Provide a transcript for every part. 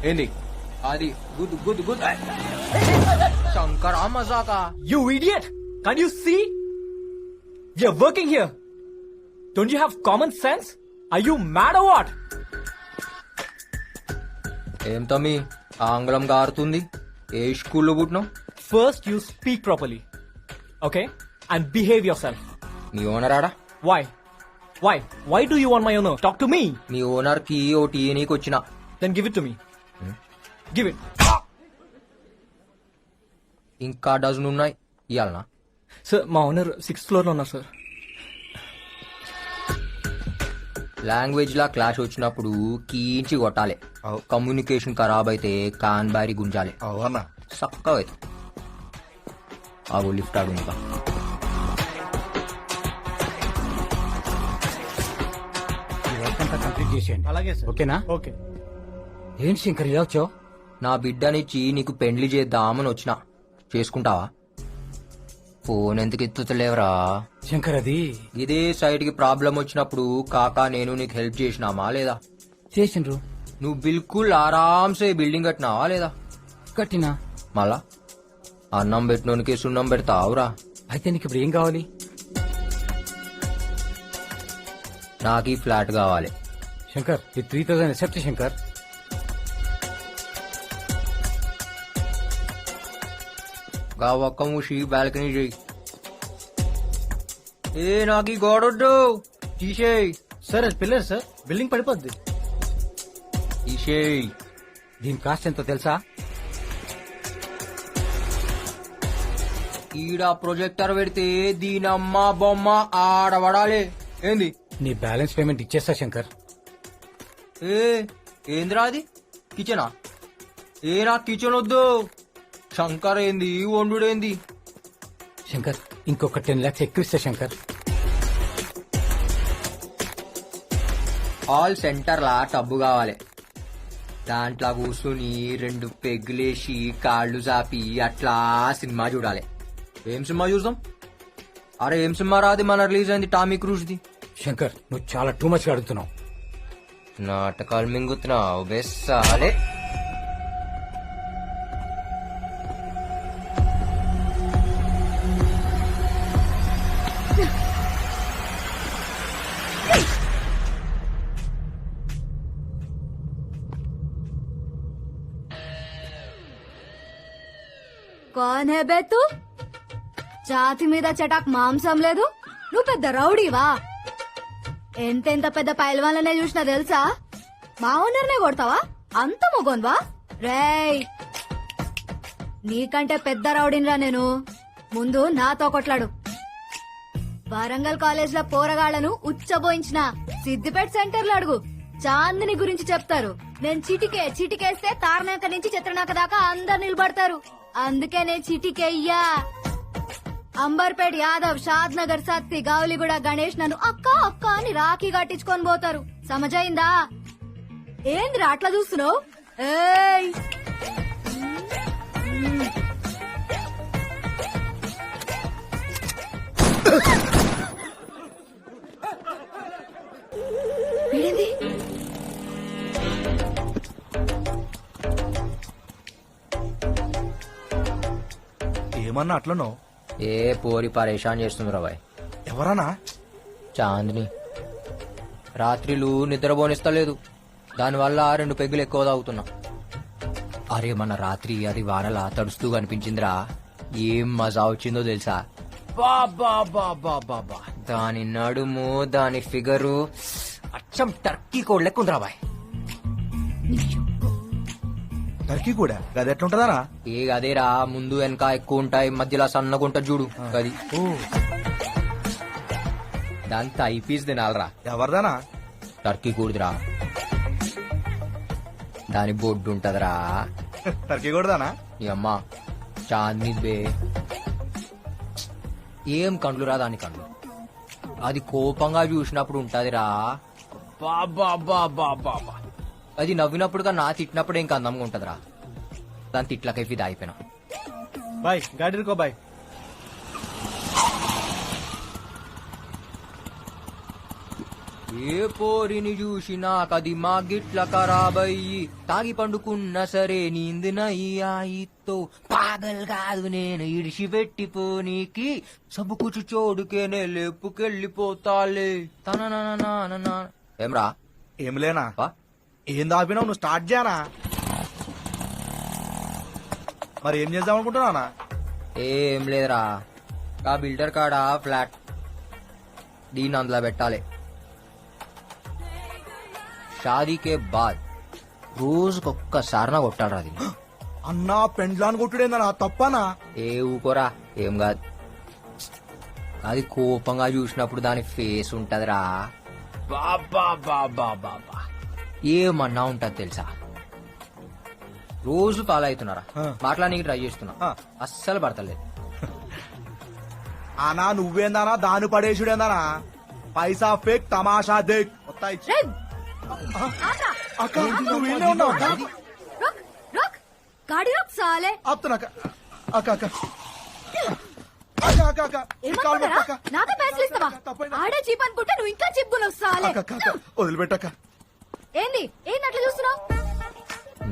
ఏంది అది గుద్దు గుద్దు గుద్దు శంకరా మజాకా You idiot! Can't you see? We are working here. Don't you have common sense? Are you mad or what? ఏం తమ్మి ఆంగ్లం గారుతుంది ఏ స్కూల్లో పుట్టినావు First, you speak properly. Okay? And behave yourself. Me owner ఆడా Why? Why? Why do you want my honor? Talk to me. Me owner కి O T నీకు వచ్చిన Then give it to me. Give it. ఇంకా dozen ఉన్నాయి ఇయ్యాలనా Sir, మా owner 6th floor లో ఉన్నారు sir. Language లా clash వచ్చినప్పుడు కీంచి కొట్టాలి కమ్యూనికేషన్ ఖరాబ్ అయితే కాన్ బారి గుంజాలి అవునా చక్కగా అవుతుంది ఆగో లిఫ్ట్ ఆడు ఇంకా కంప్లీట్ చేసేయండి. అలాగే సార్. ఓకేనా? ఓకే. ఏంటి శంకర్ ఇలా వచ్చావు? నా బిడ్డనిచ్చి నీకు పెండ్లి చేద్దామని వచ్చిన చేసుకుంటావా ఫోన్ ఎందుకు ఎత్తుతలేవరా శంకర్ అది ఇదే సైడ్ కి ప్రాబ్లం వచ్చినప్పుడు కాకా నేను నీకు హెల్ప్ చేసినామా లేదా చేసిండ్రు. నువ్వు బిల్కుల్ ఆరాంసే బిల్డింగ్ కట్టినావా లేదా కట్టినా. మళ్ళా అన్నం పెట్టినోనికి సున్నం పెడతావురా అయితే నీకు ఇప్పుడు ఏం కావాలి? నాకు ఈ ఫ్లాట్ కావాలి శంకర్ ఈ 3000 ఎక్సెప్ట్ శంకర్. గా ఒక్క మూసి బాల్కనీ చేయి ఏ నాకు ఈ గోడొద్దు తీసేయి సార్ అది పిల్లర్ సార్, బిల్డింగ్ పడిపోద్ది. తీసేయి దీని కాస్ట్ ఎంతో తెలుసా? ఈడ ప్రొజెక్టర్ పెడితే దీనమ్మ బొమ్మ ఆడబడాలి ఏంది నీ బ్యాలెన్స్ పేమెంట్ ఇచ్చేస్తా శంకర్. ఏ ఏందిరా అది కిచెనా ఏ నాకు కిచెన్ వద్దు శంకర్ ఏంది వండుడేంది శంకర్ ఇంకొక 10 lakhs ఎక్కువ ఇస్తా శంకర్. హాల్ సెంటర్ లా టబ్బు కావాలి దాంట్లో కూర్చుని 2 పెగ్గులేసి కాళ్ళు చాపి అట్లా సినిమా చూడాలి ఏం సినిమా చూద్దాం అరే ఏం సినిమా రాది మన రిలీజ్ అయింది టామీ క్రూజ్ది శంకర్ నువ్వు చాలా టూ మచ్ అడుగుతున్నావు. నాటకాలు మింగుతున్నావు బెస్సాలే కాన్ హే బే తూ ఛాతి మీద చటాక్ మాంసం లేదు నువ్వు పెద్ద రౌడీవా ఎంతెంత పెద్ద పైల్వాన్లనే చూసినా తెలుసా మా ఓనర్నే కొడతావా అంత మొగోన్వా రేయ్ నీకంటే పెద్ద రౌడీనిరా నేను ముందు నాతో కొట్లాడు వరంగల్ కాలేజ్ లో పోరగాళ్లను ఉచ్చబోయించిన సిద్దిపేట సెంటర్ లో అడుగు చాందిని గురించి చెప్తారు నేను చిటికేస్తే తారనాక నుంచి చిత్రనాక దాకా అందరు నిలబడతారు అందుకే నేను చిటికెయ్యా అంబర్పేట్ యాదవ్ షాద్ నగర్ సత్తి గావులిగూడ గణేష్ నన్ను అక్క అక్క అని రాఖీ కట్టించుకొని పోతారు సమజైందా ఏంద్రా అట్లా చూస్తున్నావు ఏయ్ వీడేంది? ఏమన్నా అట్లనో ఏ పోరి పరేషాన్ చేస్తుంది రాబాయ్ ఎవరన్నా చాందిని రాత్రిలు నిద్రపోనిస్తలేదు దానివల్ల 2 పెగ్గులు ఎక్కువ తాగుతున్నా అరే మన రాత్రి అది వానలా తడుస్తూ కనిపించిందిరా ఏం మజా వచ్చిందో తెలుసా బాబా బాబా బాబా దాని నడుము దాని ఫిగరు అచ్చం టర్కీ కోడ్ లెక్క ఉందిరా బాయ్ టర్కీ కూడా అది ఎట్లుంటదానా ఏ అదేరా ముందు వెనక ఎక్కువ ఉంటాయి మధ్యలో సన్నగుంట చూడు అది దాంతో ఐపీస్ తినాలరా ఎవరిదానా టర్కీ కూడదురా దాని బొడ్డు ఉంటదిరా టర్కీ కూడానా నీ అమ్మ చాందిని బే ఏం కండ్లు రా దాని కండ్లు అది కోపంగా చూసినప్పుడు ఉంటదిరా బాబా బాబా బాబా అది నవ్వినప్పుడు నా తిట్టినప్పుడు ఇంకా అందంగా ఉంటదిరా దాని తిట్లకై ఫిదా అయిపోయినా బాయ్ గాడి రుకో బాయ్ ఏ పోరిని చూసినా కది మా గిట్ల ఖరాబయ్యి తాగి పండుకున్నా సరే నీందినయ్యాయితో పాగల్ కాదు నేను ఇడిచిపెట్టిపోనీకి సబుకుచు చోడుకేనే లేపుకెళ్ళిపోతాలే తన ఏమ్రా ఏం లేనా వా? ఏం దాపినావు నువ్వు స్టార్ట్ చేయనా మరి ఏం చేద్దాం అనుకుంటున్నానా ఏం లేదురా ఆ బిల్డర్ కాడ ఫ్లాట్ దీన్ని అందులో పెట్టాలి షాదీకే బాద్ రోజుకొక్కసారి కొట్టాడు అది అన్నా పెండ్లాన్ని కొట్టుడేందనా తప్పనా ఏ ఊకోరా ఏం కాదు అది కోపంగా చూసినప్పుడు దాని ఫేస్ ఉంటదిరా బాబా బాబా బాబా ఏమన్నా ఉంటది తెలుసా రోజు ఫాలో అవుతున్నారా ఆ. మాట్లాడానికి ట్రై చేస్తున్నా ఆ. అస్సలు పడతలేదు అనా నువ్వేందానా దాని పడేసుడేందానా పైసా ఫేక్ తమాషా దేక్ వస్తాయి. రేయ్, అక్క నువ్వు ఈయనే ఉన్నావు అక్క रुक रुक गाड़ी रुक साले ఆపుతున్నా అక్క అక్క అక్క అక్క అక్క అక్క ఈ కాలు ఏమనుకున్నారా పట్టు అక్క. నాతో పైసలు ఇస్తావా తప్పైంది. ఆడే చీప్ అనుకుంటే నువ్వు ఇంకా చిప్పుకున్నావు సాలే అక్క అక్క అక్క వదిలిపెట్టక్క ఏంది ఏంది అట్లా చూస్తున్నావు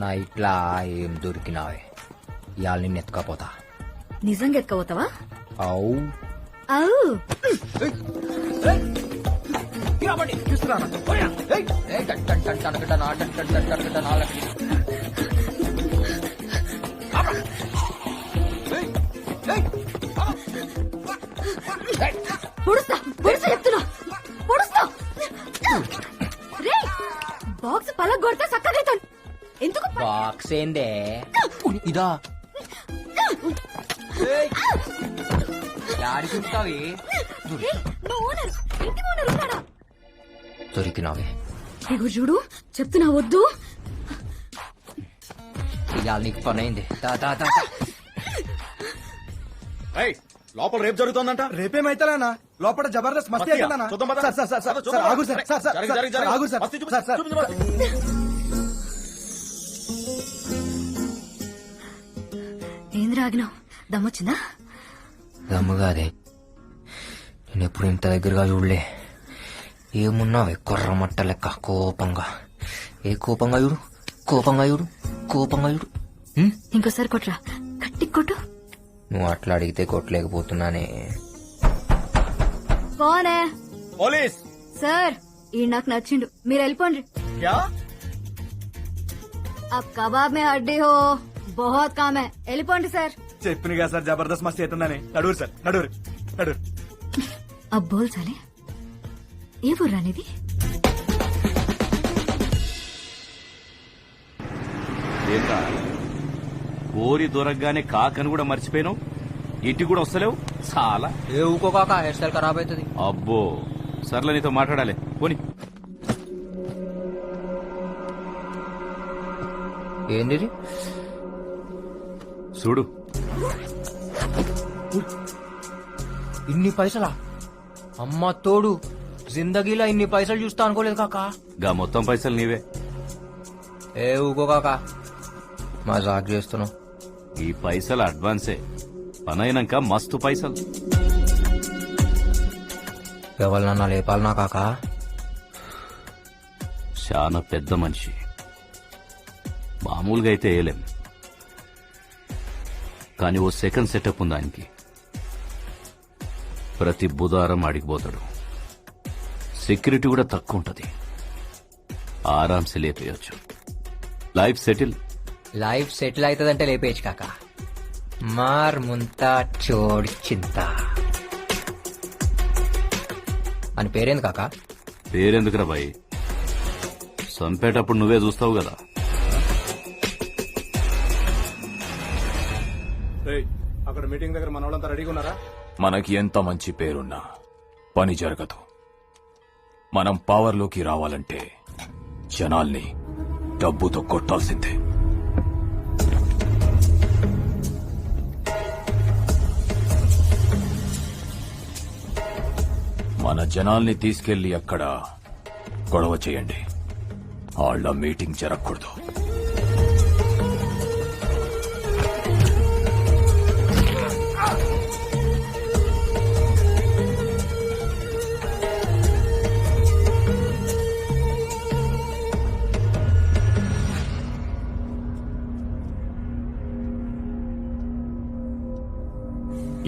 నైట్లా ఏం దొరికినావే ఇవాళ నిన్ను ఎత్తుకపోతా నిజంగా ఎత్తుకోపోతావా అవు అవు పొడుస్తా పొడుస్తా చెప్తున్నా పొడుస్తా రే బాక్స్ పలగ కొడితే చక్కగా ఎందుకు బాక్స్ ఏందే ఇదా యాడి చూస్తావి రేయ్, మా ఓనర్ ఇంటి ఓనర్ ఉన్నాడా దొరికినావే ఇగో చూడు చెప్తున్నా వద్దు ఇవాళ నీకు పని అయింది దా, దా, దా, దా. లోపల రేపు జరుగుతోందంట రేపేమైతేనా లోపల జబర్దస్త్ మస్తీ మస్తీయా? అవుతుందన్నా. చూద్దాం పద. సార్ సార్ సార్ సార్ చూద్దాం సార్ పద. ఆగు సార్ సార్ సార్ జరగ, సార్ జరగ, జరగ. ఆగు సార్ మస్తీ చూపించు, సార్ సార్ చూపించు, ఏంది రాగినావు దమ్మొచ్చిందా దమ్ముగాదే నేను ఎప్పుడు ఇంత దగ్గరగా చూడలే ఏమున్నావే కొర్ర మట్ట లెక్క కోపంగా ఏ కోపంగా చూడు కోపంగా చూడు కోపంగా చూడు ఉం? ఇంకోసారి కొట్రా కట్టి కొట్టు నువ్వు అట్లా అడిగితే కొట్టలేకపోతున్నానే కోనే పోలీస్ సార్ ఈ నాకు నచ్చిండు మీరు వెళ్ళిపోండి క్యా अब कबाब में हड्डी हो बहुत काम है వెళ్ళిపోండి సార్ చెప్పిన కదా సార్ జబర్దస్త్ మస్తీ అవుతుందని నడువురు సార్ నడువురు నడువురు अब बोल साले ఏ బుర్రా నీది ఏంట్రా కోరి దొరకగానే కాకని కూడా మర్చిపోయినావు ఇంటికి కూడా వస్తలేవు చాలా ఏ ఊకోకాక హెయిర్ స్టైల్ ఖరాబ్ అవుతుంది అబ్బో సర్లే నీతో మాట్లాడాలి పోని ఏంది చూడు ఇన్ని పైసలా అమ్మ తోడు జిందగీలో ఇన్ని పైసలు చూస్తా అనుకోలేదు కాకా గా మొత్తం పైసలు నీవే ఏ ఊకోకాక మజాక్ చేస్తున్నావు ఈ పైసలు అడ్వాన్సే పనైనాక మస్తు పైసలు ఎవరినన్నా లేపాలనా కాకా చాలా పెద్ద మనిషి మామూలుగా అయితే వేయలేం కానీ ఓ సెకండ్ సెటప్ ఉంది ఆయనకి ప్రతి బుధవారం ఆడికిపోతాడు సెక్యూరిటీ కూడా తక్కువ ఉంటది ఆరాంసే లేపేయచ్చు లైఫ్ సెటిల్ లైఫ్ సెటిల్ అవుతుందంటే లేపేయచ్చు కాక మార్ ముంతా చోడి చింత అని పేరేంది కాక పేరెందుకురా బాయ్ చంపేటప్పుడు నువ్వే చూస్తావు కదా అక్కడ మీటింగ్ దగ్గర మన వాళ్ళంతా రెడీగా ఉన్నారా మనకి ఎంత మంచి పేరున్నా పని జరగదు మనం పవర్లోకి రావాలంటే జనాల్ని డబ్బుతో కొట్టాల్సిందే మన జనాల్ని తీసుకెళ్లి అక్కడ గొడవ చేయండి వాళ్ళ మీటింగ్ జరగకూడదు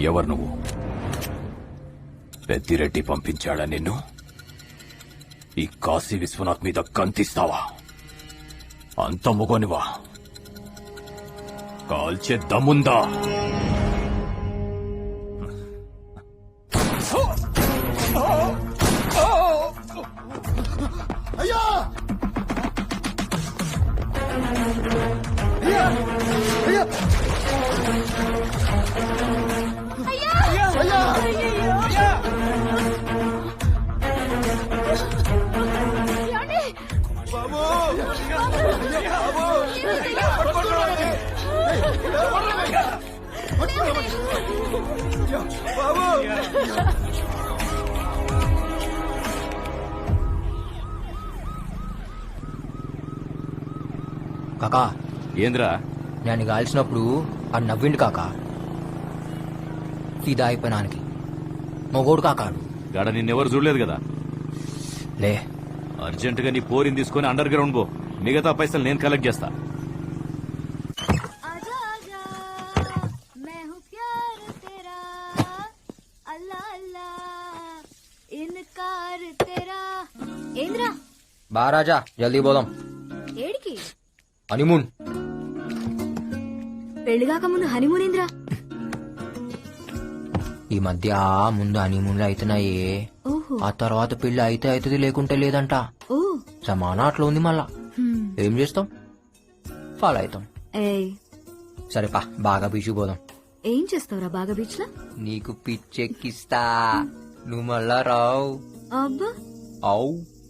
ఎవరు నువ్వు? పెద్దిరెడ్డి పంపించాడా నిన్ను? ఈ కాశీ విశ్వనాథ్ మీద కంతిస్తావా? అంత మొగనివా? కాల్చే దమ్ముందా? కాకా ఏంద్రా నేను కాల్చినప్పుడు ఆ నవ్విండు కాకా. ఫిదా అయిపోయినానికి మొగోడు కాకాడు. గాడ నిన్నెవరు చూడలేదు కదా. లే అర్జెంటుగా నీ పోరిని తీసుకొని అండర్ గ్రౌండ్ పో. మిగతా పైసలు నేను కలెక్ట్ చేస్తా. आजा आजा मैं हूँ प्यार तेरा अल्लाह अल्लाह इनकार तेरा ఏంద్రా బా రాజా జల్దీ పోదాం. ఏడికి? హనీమూన్. పెళ్లి కాకముందు హనీమూన్ ఏంద్రా? ఈ మధ్య ముందు హనీమూన్లు అవుతున్నాయే, ఓహో ఆ తర్వాత పెళ్లి అయితే అవుతుంది లేకుంటే లేదంట. ఓ సమానా అట్లా ఉంది మళ్ళా. హ్మ్. ఏం చేస్తాం, ఫాలో అవుతాం. ఏయ్ సరే పా బాగా బీచు పోదాం. ఏం చేస్తావురా బాగా బీచ్ లో? నీకు పిచ్చెక్కిస్తా, నువ్వు మళ్ళా రావు. అబ్బా అవు